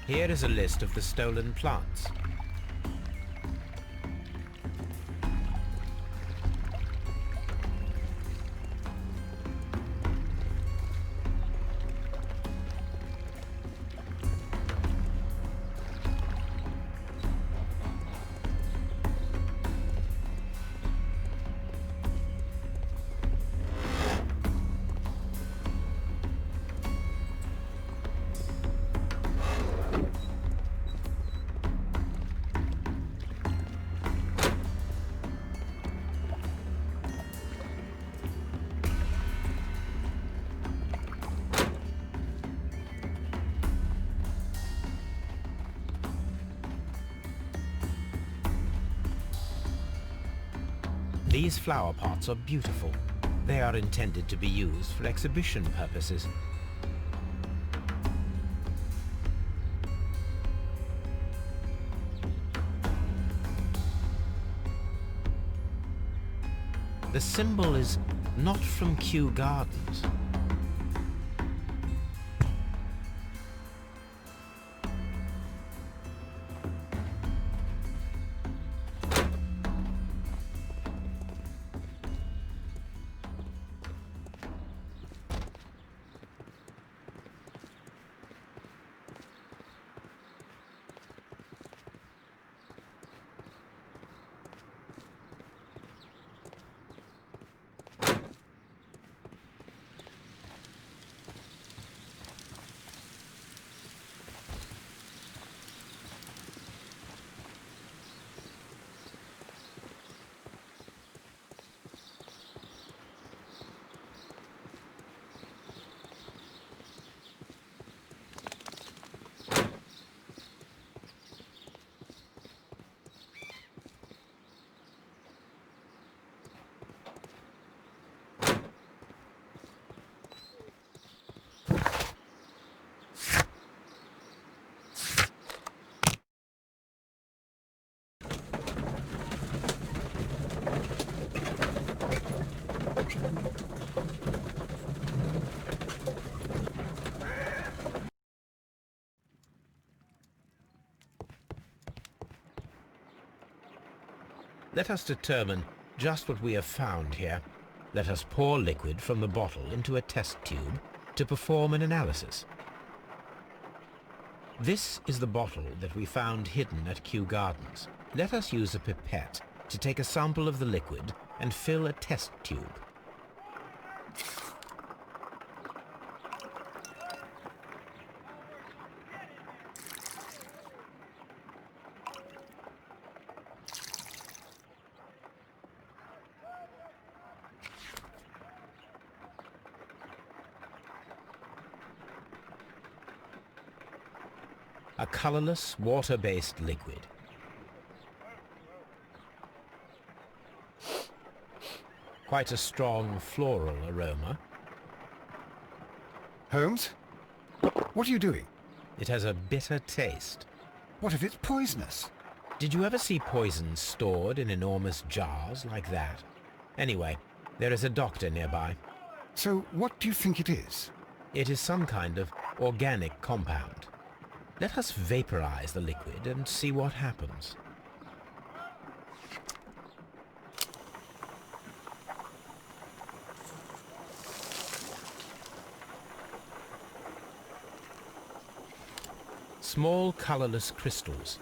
Here is a list of the stolen plants. These flower pots are beautiful. They are intended to be used for exhibition purposes. The symbol is not from Kew Gardens. Let us determine just what we have found here. Let us pour liquid from the bottle into a test tube to perform an analysis. This is the bottle that we found hidden at Kew Gardens. Let us use a pipette to take a sample of the liquid and fill a test tube. A colorless, water-based liquid. Quite a strong floral aroma. Holmes? What are you doing? It has a bitter taste. What if it's poisonous? Did you ever see poison stored in enormous jars like that? Anyway, there is a doctor nearby. So what do you think it is? It is some kind of organic compound. Let us vaporize the liquid and see what happens. Small colorless crystals.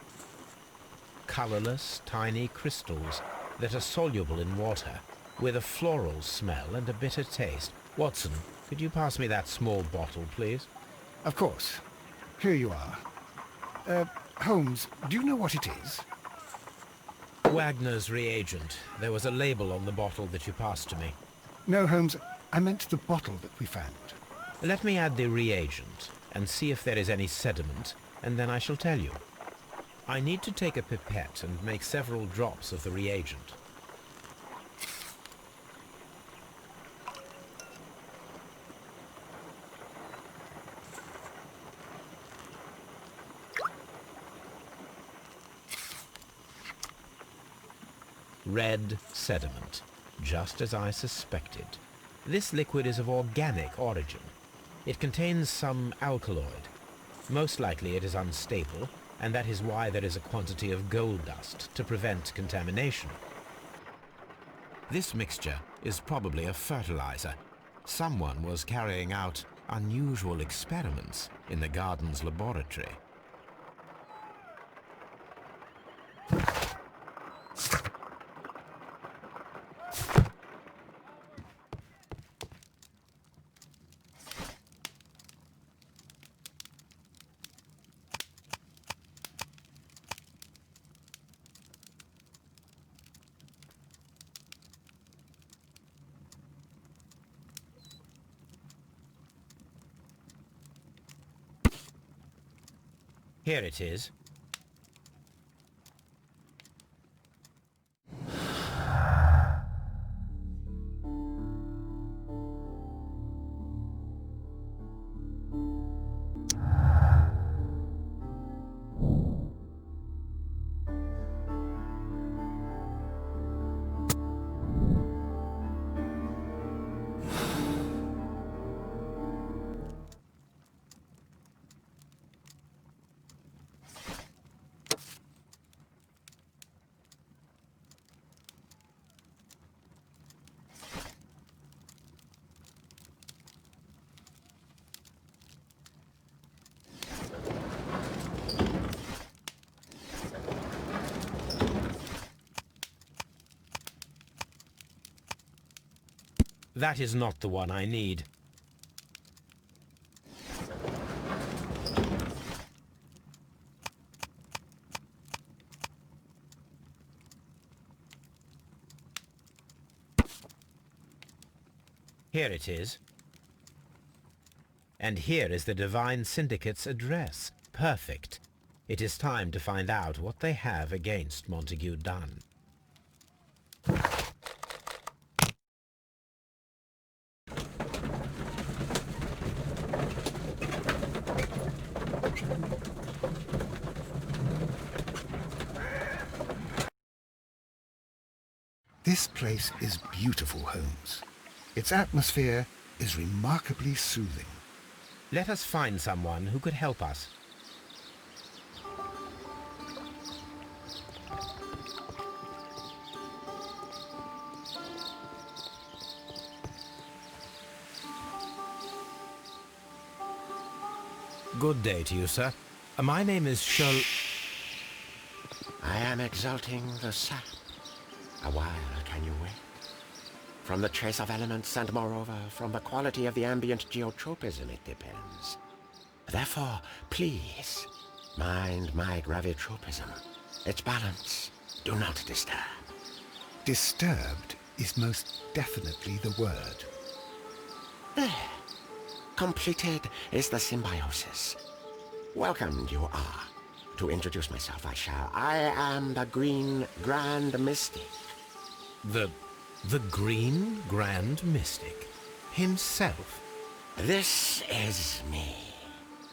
Colorless, tiny crystals that are soluble in water, with a floral smell and a bitter taste. Watson, could you pass me that small bottle, please? Of course. Here you are. Holmes, do you know what it is? Wagner's reagent. There was a label on the bottle that you passed to me. No, Holmes, I meant the bottle that we found. Let me add the reagent and see if there is any sediment, and then I shall tell you. I need to take a pipette and make several drops of the reagent. Red sediment, just as I suspected. This liquid is of organic origin. It contains some alkaloid. Most likely it is unstable, and that is why there is a quantity of gold dust to prevent contamination. This mixture is probably a fertilizer. Someone was carrying out unusual experiments in the garden's laboratory. Here it is. That is not the one I need. Here it is. And here is the Divine Syndicate's address. Perfect. It is time to find out what they have against Montague Dunn. This place is beautiful, Holmes. Its atmosphere is remarkably soothing. Let us find someone who could help us. Good day to you, sir. My name is Sherlock. I am exalting the sap. A while can you wait? From the trace of elements and moreover from the quality of the ambient geotropism it depends. Therefore, please, mind my gravitropism. Its balance, do not disturb. Disturbed is most definitely the word. There. Completed is the symbiosis. Welcomed you are. To introduce myself I shall. I am the Green Grand Mystic. The Green Grand Mystic himself. This is me.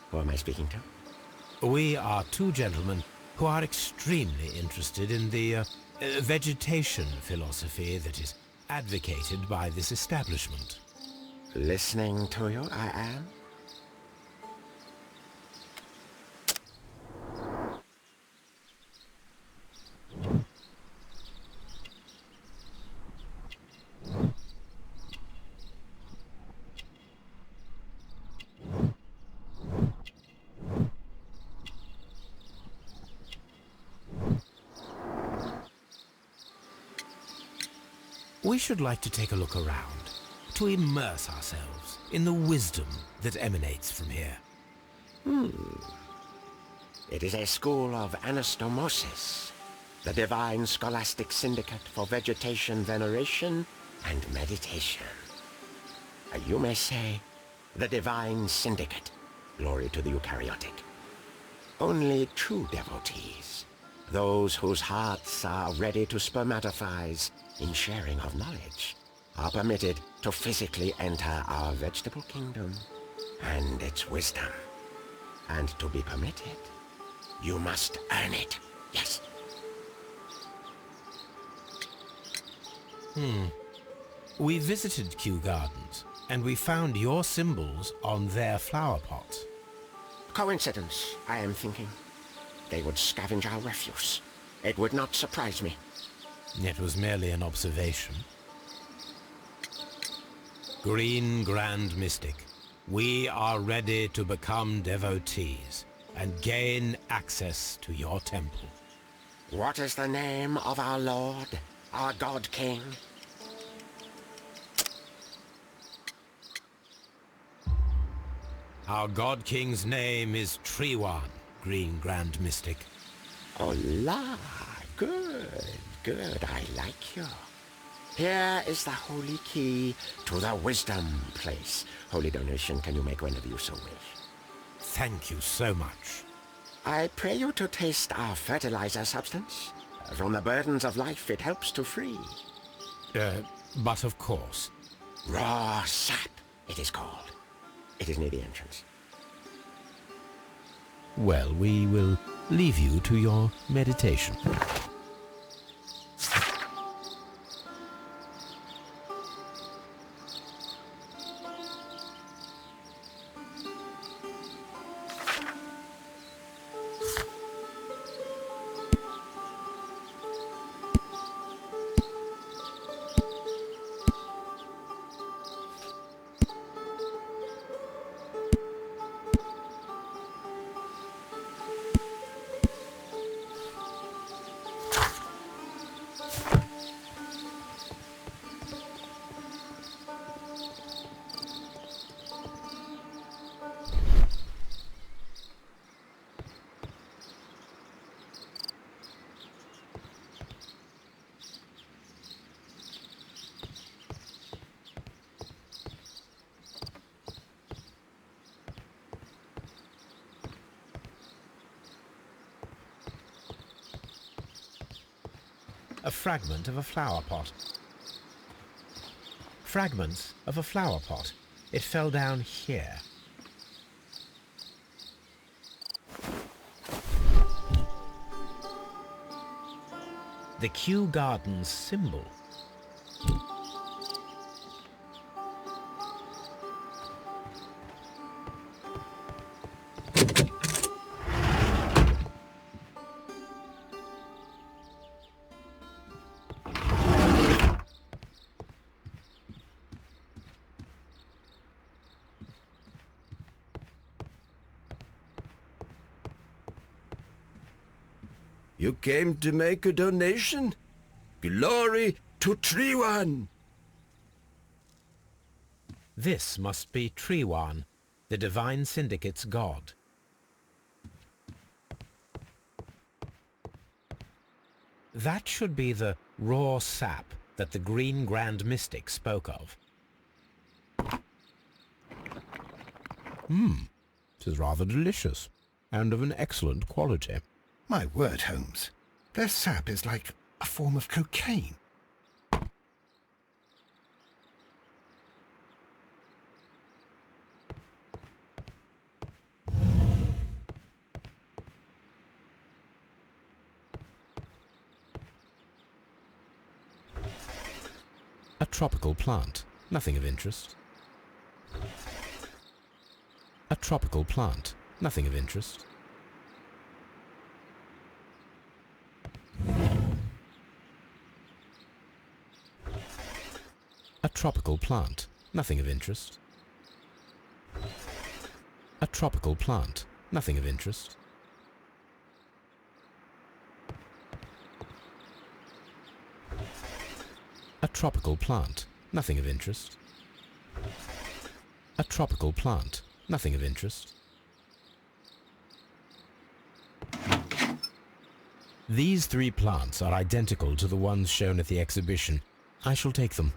Who am I speaking to? We are two gentlemen who are extremely interested in the vegetation philosophy that is advocated by this establishment. Listening to you, I am. We should like to take a look around, to immerse ourselves in the wisdom that emanates from here. It is a school of anastomosis, the divine scholastic syndicate for vegetation veneration and meditation. You may say, the divine syndicate, glory to the eukaryotic. Only true devotees, those whose hearts are ready to spermatophize in sharing of knowledge, are permitted to physically enter our vegetable kingdom and its wisdom. And to be permitted, you must earn it. Yes. We visited Kew Gardens, and we found your symbols on their flower pots. Coincidence, I am thinking. They would scavenge our refuse. It would not surprise me. It was merely an observation. Green Grand Mystic, we are ready to become devotees and gain access to your temple. What is the name of our Lord, our God King? Our God King's name is Trewan, Green Grand Mystic. Oh la, good, good, I like you. Here is the holy key to the wisdom place. Holy donation can you make whenever you so wish. Thank you so much. I pray you to taste our fertilizer substance. From the burdens of life it helps to free. But of course. Raw sap, it is called. It is near the entrance. Well, we will leave you to your meditation. A fragment of a flower pot. Fragments of a flower pot. It fell down here. The Kew Gardens symbol. You came to make a donation? Glory to Trewan! This must be Trewan, the Divine Syndicate's god. That should be the raw sap that the Green Grand Mystic spoke of. It is rather delicious, and of an excellent quality. My word, Holmes. Their sap is like a form of cocaine. A tropical plant, nothing of interest. A tropical plant, nothing of interest. A tropical plant, nothing of interest. A tropical plant, nothing of interest. A tropical plant, nothing of interest. A tropical plant, nothing of interest. These three plants are identical to the ones shown at the exhibition. I shall take them.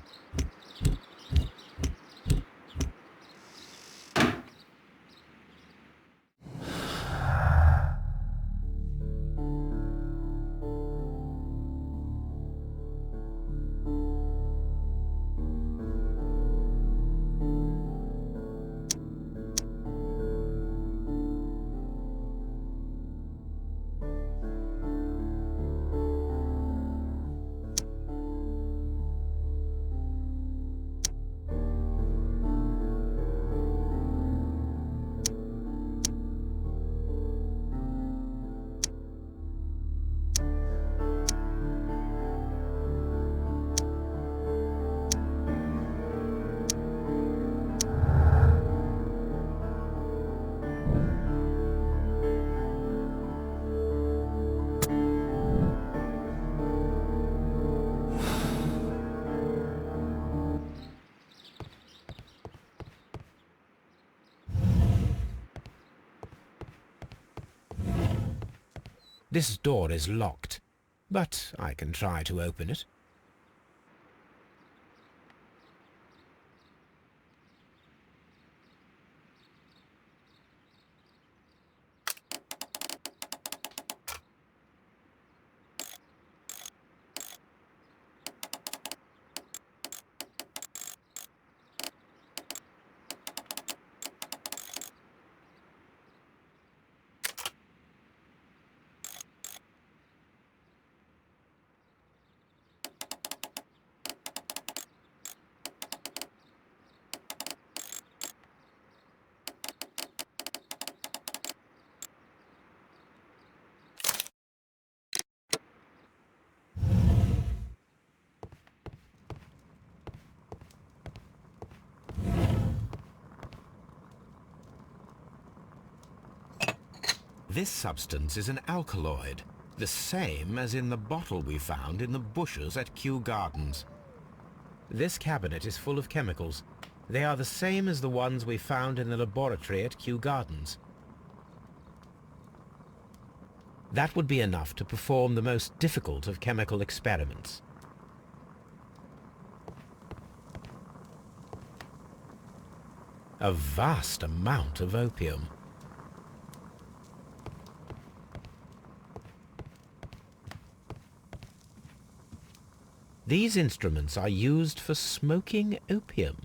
This door is locked, but I can try to open it. This substance is an alkaloid, the same as in the bottle we found in the bushes at Kew Gardens. This cabinet is full of chemicals. They are the same as the ones we found in the laboratory at Kew Gardens. That would be enough to perform the most difficult of chemical experiments. A vast amount of opium. These instruments are used for smoking opium.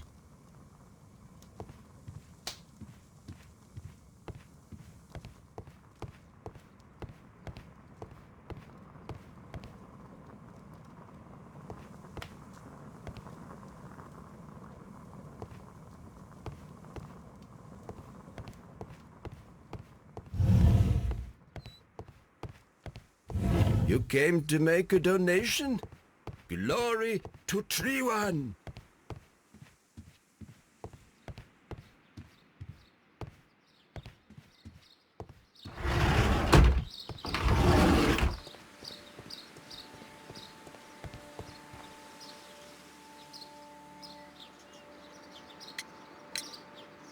You came to make a donation? Glory to Tragédie!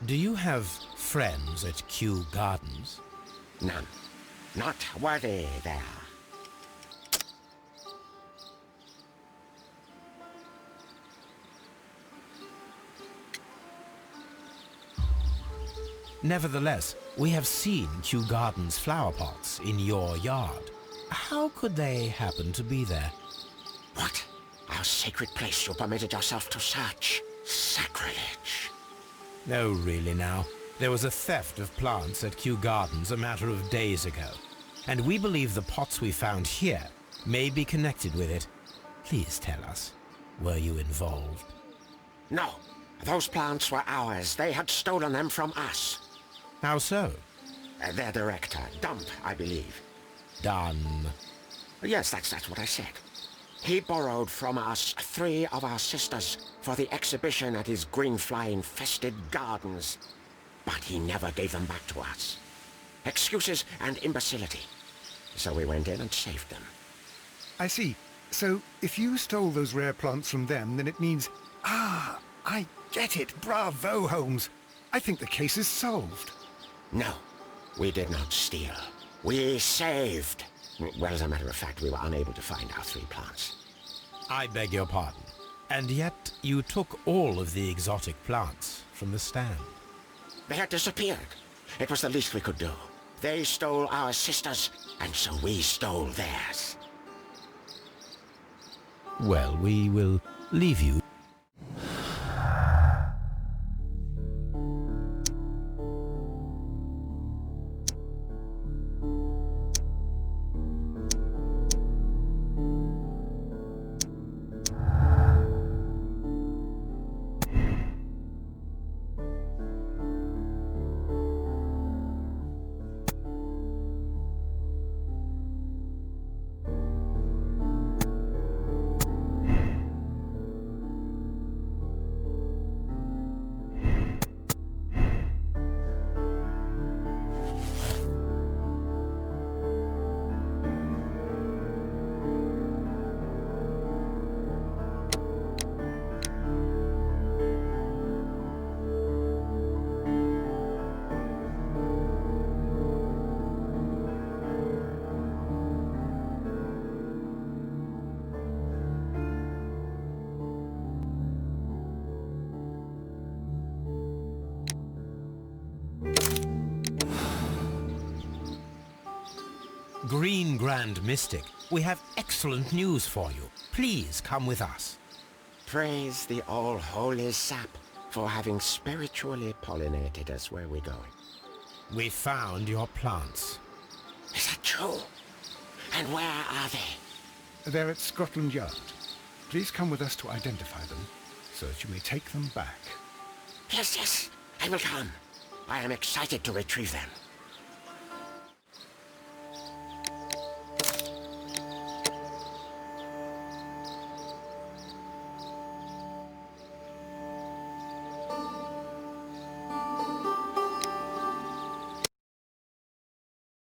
Do you have friends at Kew Gardens? None. Not worthy there. Nevertheless, we have seen Kew Gardens flower pots in your yard. How could they happen to be there? What? Our sacred place you permitted yourself to search? Sacrilege. No, really now. There was a theft of plants at Kew Gardens a matter of days ago, and we believe the pots we found here may be connected with it. Please tell us, were you involved? No. Those plants were ours. They had stolen them from us. How so? Their director, Dump, I believe. Done. Yes, that's what I said. He borrowed from us 3 of our sisters for the exhibition at his green fly-infested gardens. But he never gave them back to us. Excuses and imbecility. So we went in and saved them. I see. So, if you stole those rare plants from them, then it means... Ah, I get it. Bravo, Holmes. I think the case is solved. No, we did not steal. We saved. Well, as a matter of fact, we were unable to find our 3 plants. I beg your pardon. And yet you took all of the exotic plants from the stand. They had disappeared. It was the least we could do. They stole our sisters, and so we stole theirs. Well, we will leave you. Green Grand Mystic, we have excellent news for you. Please come with us. Praise the all-holy sap for having spiritually pollinated us. Where are we going? We found your plants. Is that true? And where are they? They're at Scotland Yard. Please come with us to identify them, so that you may take them back. Yes, yes, I will come. I am excited to retrieve them.